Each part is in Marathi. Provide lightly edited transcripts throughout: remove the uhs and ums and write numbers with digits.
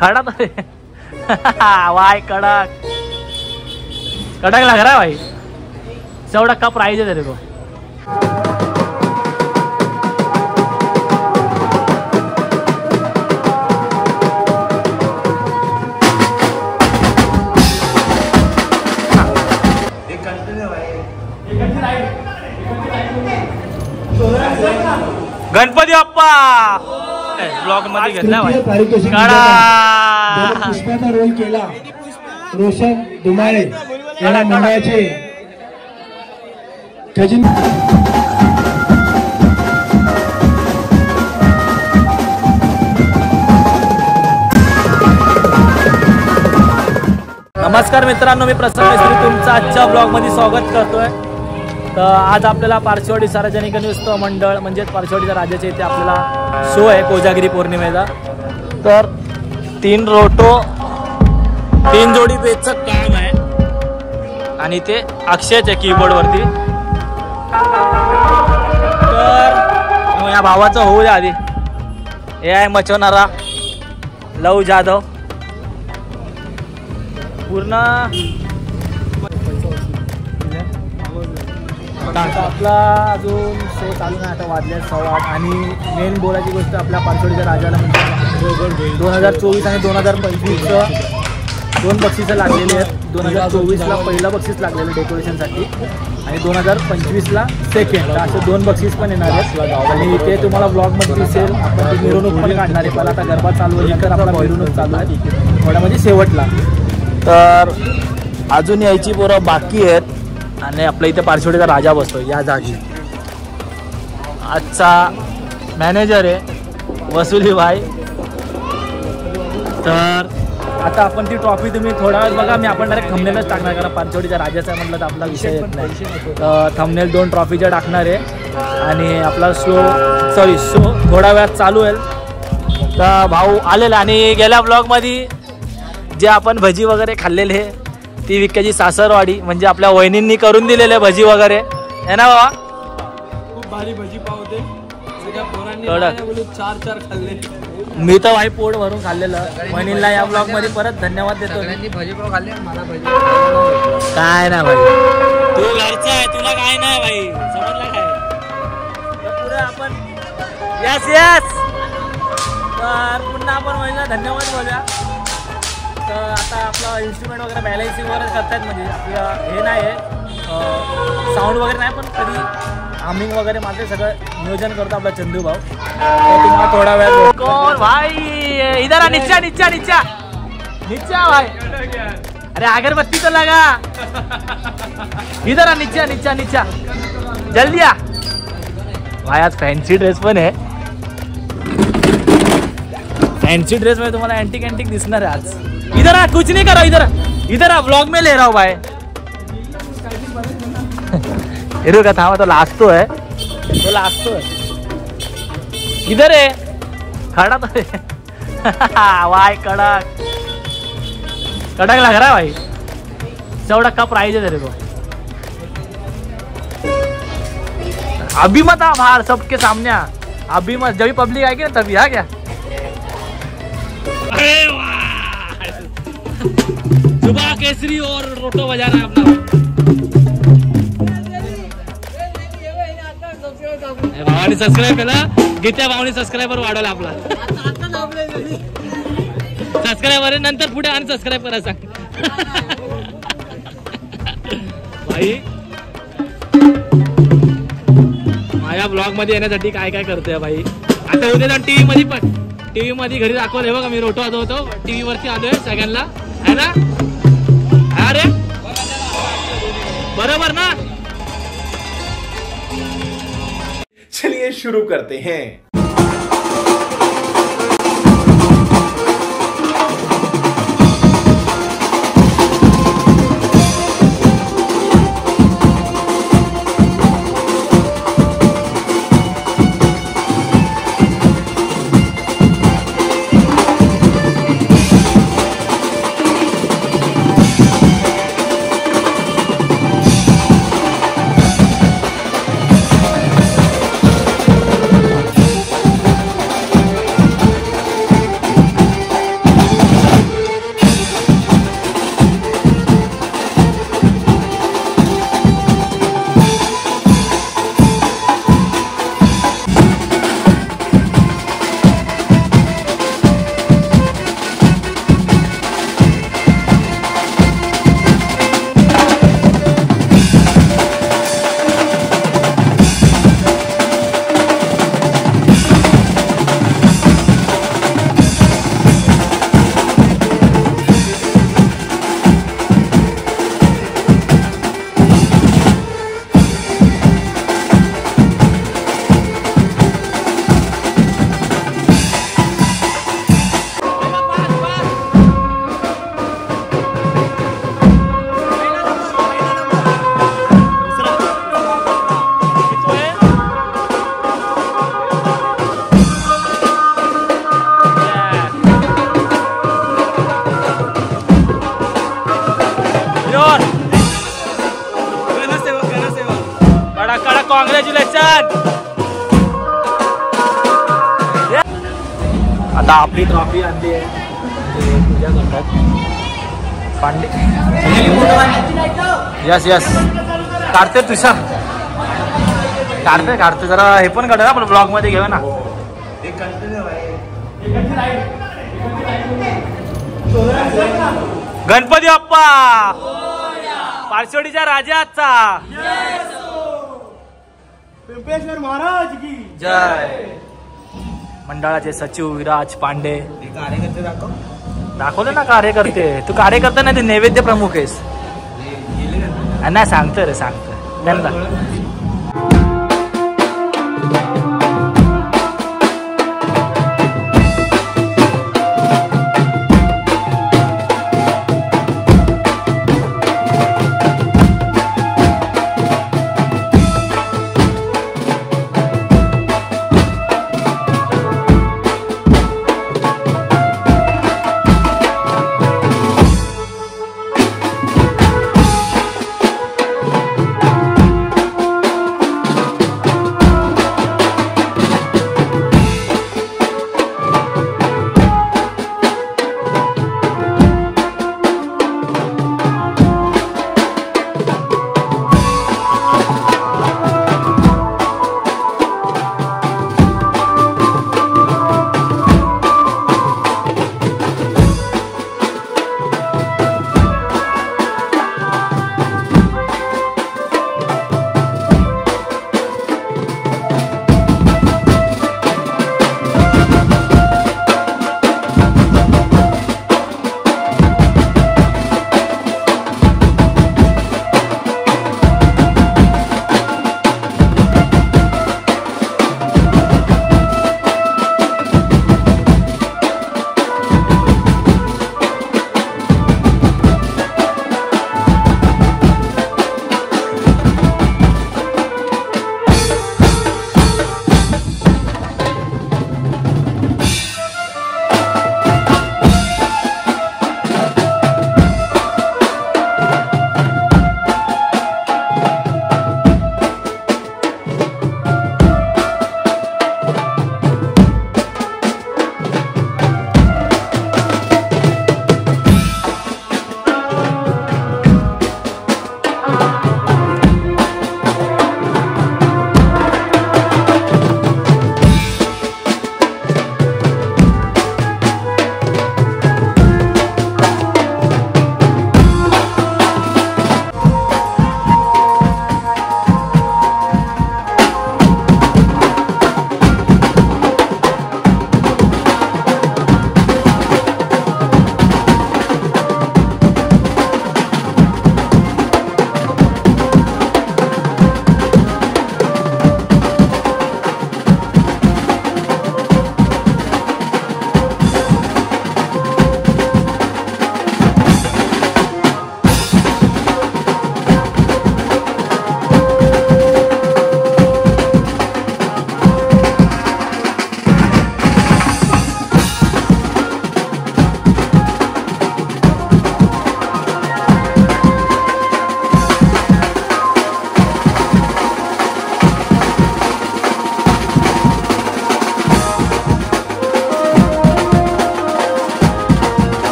खड़ा तो वाई कड़क कड़क लग रहा है भाई। 100 का प्राइस है तेरे को। गणपती बाप्पा ब्लॉग मध्ये घेतला पुष्पाचा रोल केला रोशन दुमाळे या मंडळाचे नमस्कार मित्रांनो, मी प्रसन्न मिस्त्री तुमचं आजच्या ब्लॉग मध्ये स्वागत करतोय। तर आज आपल्याला पारशिवडी सार्वजनिक गणेशोत्सव मंडळ म्हणजेच पारशिवडीच्या राजाच्या इथे आपल्याला शो आहे कोजागिरी पौर्णिमेचा। तर 3 रोटो 3 जोडी पेचचं काम आहे आणि ते अक्षयच्या कीबोर्ड वरती। तर या भावाचं होऊ द्या आधी। हे आहे मचवणारा लव जाधव पूर्ण आपला अजून शो चालू नाही, आता वाजले 8:15 आणि मेन बोलायची गोष्ट आपल्या पारशिवडीच्या राजाला म्हणजे 2024 आणि 2025 दोन बक्षिसं लागलेली आहेत। 2024ला पहिलं बक्षीस लागलेलं डेकोरेशनसाठी आणि 2025ला सेकंड, असे 2 बक्षीस पण येणार आहेत आणि ते तुम्हाला ब्लॉगमध्ये दिसेल। आपण ती मिरवणूक पण काढणार आहे, पण आता गरबा चालू आहे तर आपला मिरवणूक चालू आहे थोड्या म्हणजे शेवटला। तर अजून यायची पोरं बाकी आहेत आणि आपल्या इथे पारशिवडीचा राजा बसतो या जागी। आजचा मॅनेजर आहे वसुली भाई। तर आता आपण ती ट्रॉफी तुम्ही थोडा वेळ बघा, मी आपण डायरेक्ट थंबनेलच टाकणार कारण पारशिवडीच्या राजाचा म्हटलं तर आपला विषय येत नाही। तर थंबनेल 2 ट्रॉफीच्या टाकणार आहे आणि आपला शो थोडा वेळात चालू होईल। तर भाऊ आलेला आणि गेल्या ब्लॉगमध्ये जे आपण भजी वगैरे खाल्लेले ती विक्याची सासरवाडी म्हणजे आपल्या वहिनींनी करून दिलेले भजी वगैरे है ना बाबा। खूप भारी भजी पाव होते, सगळ्या पोरांनी 4 खाल्ले। मी तर भाई पोट भरून खाल्लेलं। वहिनीला या ब्लॉग मध्ये परत धन्यवाद देतो। भजी पाव खाल्ले, मला भजी काय ना भाई तू घरचा आहे, तुला काय नाही भाई, समजला काय। तर पुढे आपण यस तर पुन्हा आपण वहिनीला धन्यवाद बोलूया। तर आता आपलं इन्स्ट्रुमेंट वगैरे बॅलन्सिंग वगैरे करतात म्हणजे आपलं हे नाही आहे साऊंड वगैरे नाही, पण कधी हामिंग वगैरे माझं सगळं नियोजन करतो आपला चंदू भाऊ। तुम्हाला थोडा वेळ कोण भाई इधर नीचा नीचा नीचा नीचा भाई, अरे अगरबत्ती तो लगा इधर नीचा नीचा नीचा जल्दी आ भाई। आज फॅन्सी ड्रेस पण आहे, फैंसी ड्रेस में तुम्हारा एंटिक दिसणार है आज। इधर आ, कुछ नहीं करो, इधर आ, ब्लॉग में ले रहा हूँ भाई। हीरो का था तो लास्ट तो है, इधर है खड़ा तो है वाई कड़क लग रहा है भाई। 100 का प्राइस है तेरे को। अभी मत आ बाहर सबके सामने आ, अभी मत, जब पब्लिक आएगी ना तभी आ क्या। सुबह केसरी और रोटो बजा रहा है अपना भावानी सबस्क्राईब केला, गीत्या भावानी सबस्क्रायबर वाढवला आपला सबस्क्रायबर नंतर पुढे आणि सबस्क्राईब करा सांग भाई। माझ्या ब्लॉग मध्ये येण्यासाठी काय काय करतोय भाई। आता उद्या जाऊन टीव्ही मध्ये घरी दाखवलंय बघा, मी रोटो वाजवतो टीव्ही वरती आलोय सगळ्यांना है ना। अरे बराबर ना। चलिए शुरू करते हैं। कॉंग्रॅच्युलेशन. आता आपली ट्रॉफी आणली आहे पूजा करतात पांडे. यस यस काढते तुझा काढते जरा हे पण काढ ना आपण ब्लॉग मध्ये घेऊ ना. गणपती बाप्पा पारसोडीच्या राजाचा पिंपेश्वर महाराज की जय. मंडळाचे सचिव विराज पांडे कार्यकर्ते दाखवले ना कार्यकर्ते. तू कार्यकर्ता नाही ते नैवेद्य प्रमुख आहेस. नाही सांगतो रे सांगतो त्यांना.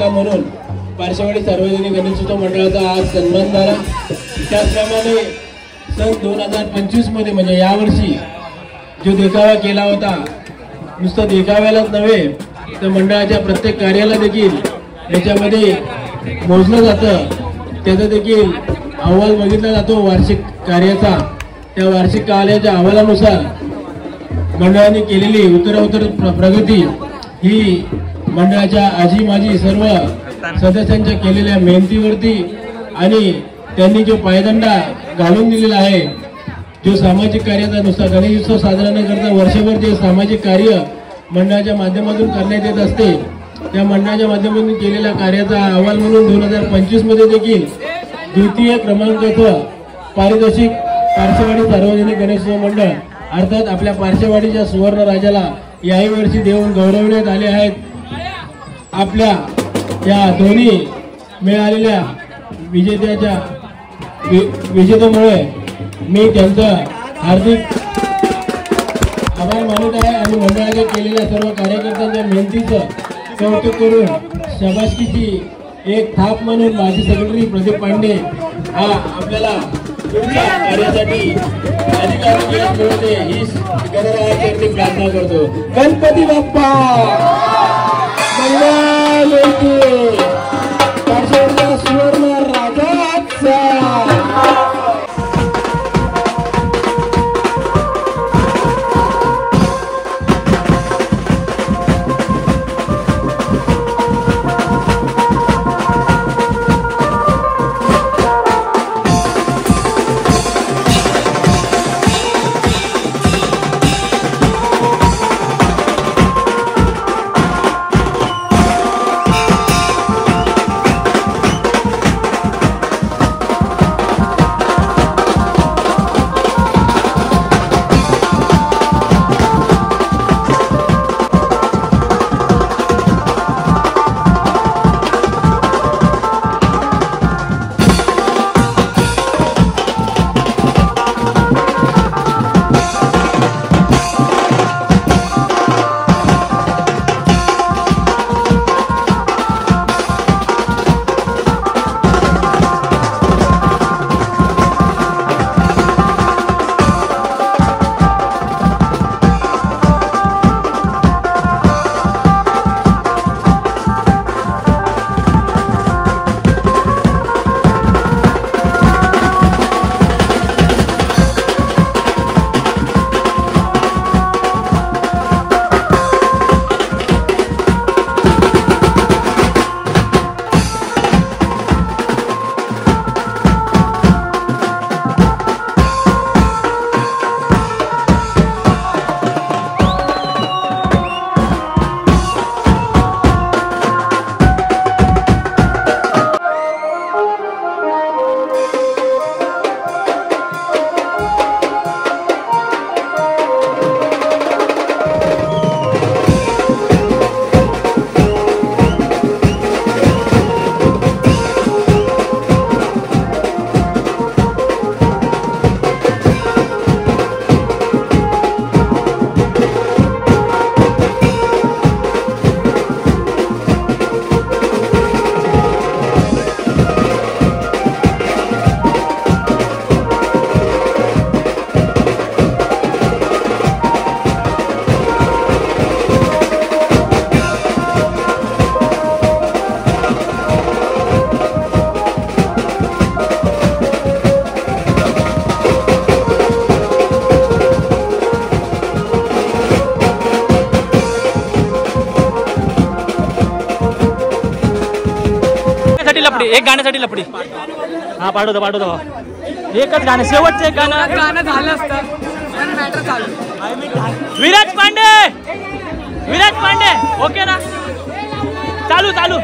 पुरस्कार म्हणून पार्श्ववाडी सार्वजनिक गणेशोत्सव मंडळाचा आज सन्मान झाला। त्याचप्रमाणे सन 2025 मध्ये म्हणजे यावर्षी जो देखावा केला होता, नुसतं देखाव्यालाच नव्हे तर मंडळाच्या प्रत्येक कार्याला देखील याच्यामध्ये मोजलं जातं, त्याचा देखील अहवाल बघितला जातो वार्षिक कार्याचा। त्या वार्षिक कार्याच्या अहवालानुसार मंडळाने केलेली उत्तरोत्तर प्रगती ही मंडळाच्या आजी माजी सर्व सदस्यांच्या केलेल्या मेहनतीवरती आणि त्यांनी जो पायदंडा घालून दिलेला आहे, जो सामाजिक कार्याचा नुसता गणेशोत्सव साजरा न करता वर्षभर जे सामाजिक कार्य मंडळाच्या माध्यमातून करण्यात येत असते, त्या मंडळाच्या माध्यमातून केलेल्या कार्याचा अहवाल म्हणून 2025 मध्ये देखील द्वितीय क्रमांकाचं पारितोषिक पार्श्ववाडी सार्वजनिक गणेशोत्सव मंडळ अर्थात आपल्या पार्श्ववाडीच्या सुवर्ण राजाला याही वर्षी देऊन गौरवण्यात आले आहेत। आपल्या या दोन्ही मिळालेल्या विजेत्यामुळे मी त्यांचं हार्दिक आभार मानत आहे आणि मंडळाने केलेल्या सर्व कार्यकर्त्यांच्या मेहनतीचं कौतुक करून शाबासकीची एक थाप म्हणून माजी सेक्रेटरी प्रदीप पांडे हा आपल्याला पुढच्या कार्यासाठी अधिकारी मिळवते ही गणरायाची प्रार्थना करतो। गणपती बाप्पा मंगल मूर्ती पार्श्ववाडीचा सुवर्ण राजाचा। एक गाण्यासाठी लपडी हा पाठवतो एकच गाणं शेवटचं एक गाणं झालं असतं पण मॅटर चालू। विराज पांडे ओके ना चालू चलो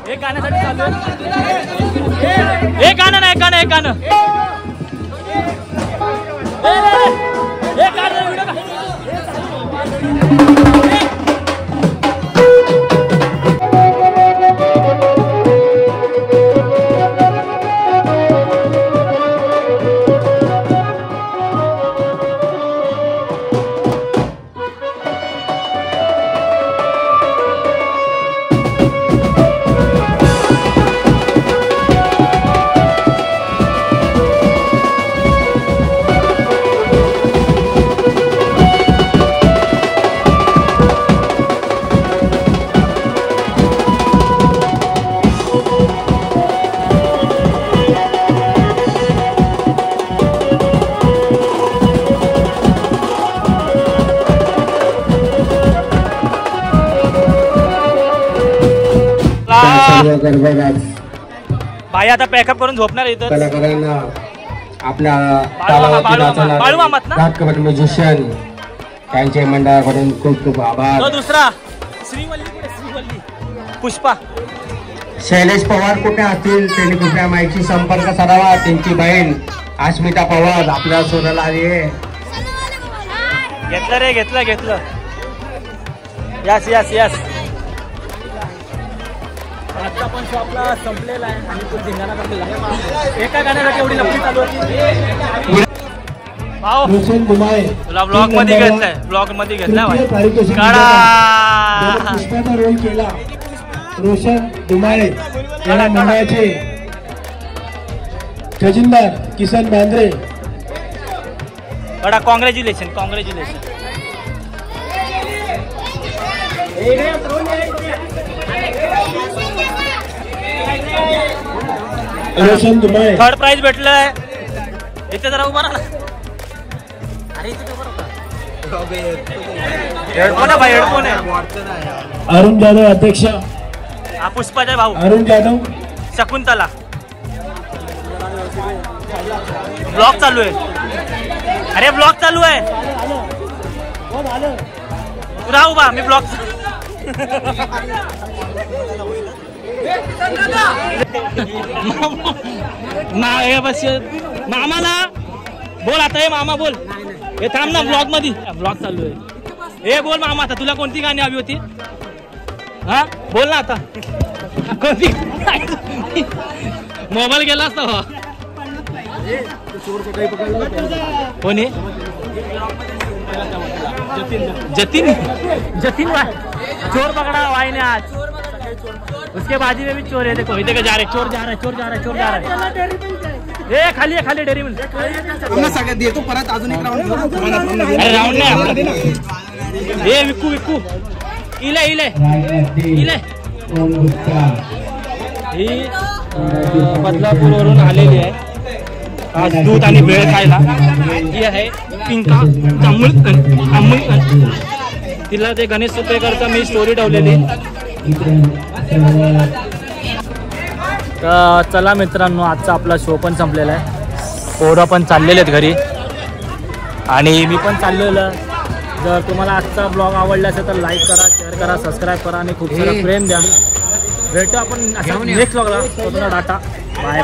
एक गाण्यासाठी चालू एक गाणं ना एक गाणं सोबतच बाई आता पॅकअप करून झोपणार इथं. कलाकारांना आपल्या बाळू मामात ना? नाटकपट म्युझिशियन त्यांच्या मंडळाकडून खूप खूप आभार. तो दुसरा श्रीवल्ली कुठे? श्रीवल्ली पुष्पा. शैलेश पवार कुठे असतील त्यांनी कृपया माहिती संपर्क साधावा. त्यांची बहीण अस्मिता पवार आपल्या सोडायला आली आहे. घेतलं रे, घेतलं. Yes yes yes. आजचा पण शॉपला संपलेला आहे आणि तो धिंगाणा करलेला आहे. एका गाण्यासाठी एवढी लपडी चालू होती. भाऊ तुला ब्लॉग मध्ये घेतलाय, ब्लॉग मध्ये घेतलाय काढा. पुष्पाचा रोल केला रोशन दुमाळे या मंडळाचे खजिनदार किसन बांद्रे. बडा congratulation. Roshan Dumale third prize भेटलंय. इथे जरा उभा राहा. अरे इथे हेडफोन आहे भाई, हेडफोन आहे. अरुण जाधव अध्यक्ष. हा पुष्पाचा भाऊ अरुण जाधव. शकुंतला. ब्लॉग चालू आहे. अरे ब्लॉग चालू आहे. तू राहू बा, मी ब्लॉग बस मामाला बोल आता. हे मामा बोल. हे थांब ना, ब्लॉग मध्ये ब्लॉग चालू आहे. हे बोल मामा, आता तुला कोणती गाणी हवी होती? हा बोल ना आता. कोणती? मोबाईल गेला असता. कोणी? जतीन चोर पकड़ा भाई ने आज. उसके बाजी में भी चोर है. देखो इधर जा रहे. चोर जा रहा है. ए खाली डेअरी मिल्क. परत अजून एक राऊंड. अरे राऊंड नाही. ए विक्कू इले ही बदलापूरवरून आलेली आहे आज दूध आणि भेळ खायला. ही आहे पिंका अमूल. तिला ते गणेश सुपेकरचा मी स्टोरी ठेवलेली. तर चला मित्रांनो, आजचा आपला शो पण संपलेला आहे. पोरं पण चाललेले आहेत घरी आणि मी पण चाललेलं. जर तुम्हाला आजचा ब्लॉग आवडला असेल तर लाईक करा, शेअर करा, सबस्क्राईब करा आणि खूप सारा प्रेम द्या. भेटू आपण नेक्स्ट ब्लॉगला. Data bye.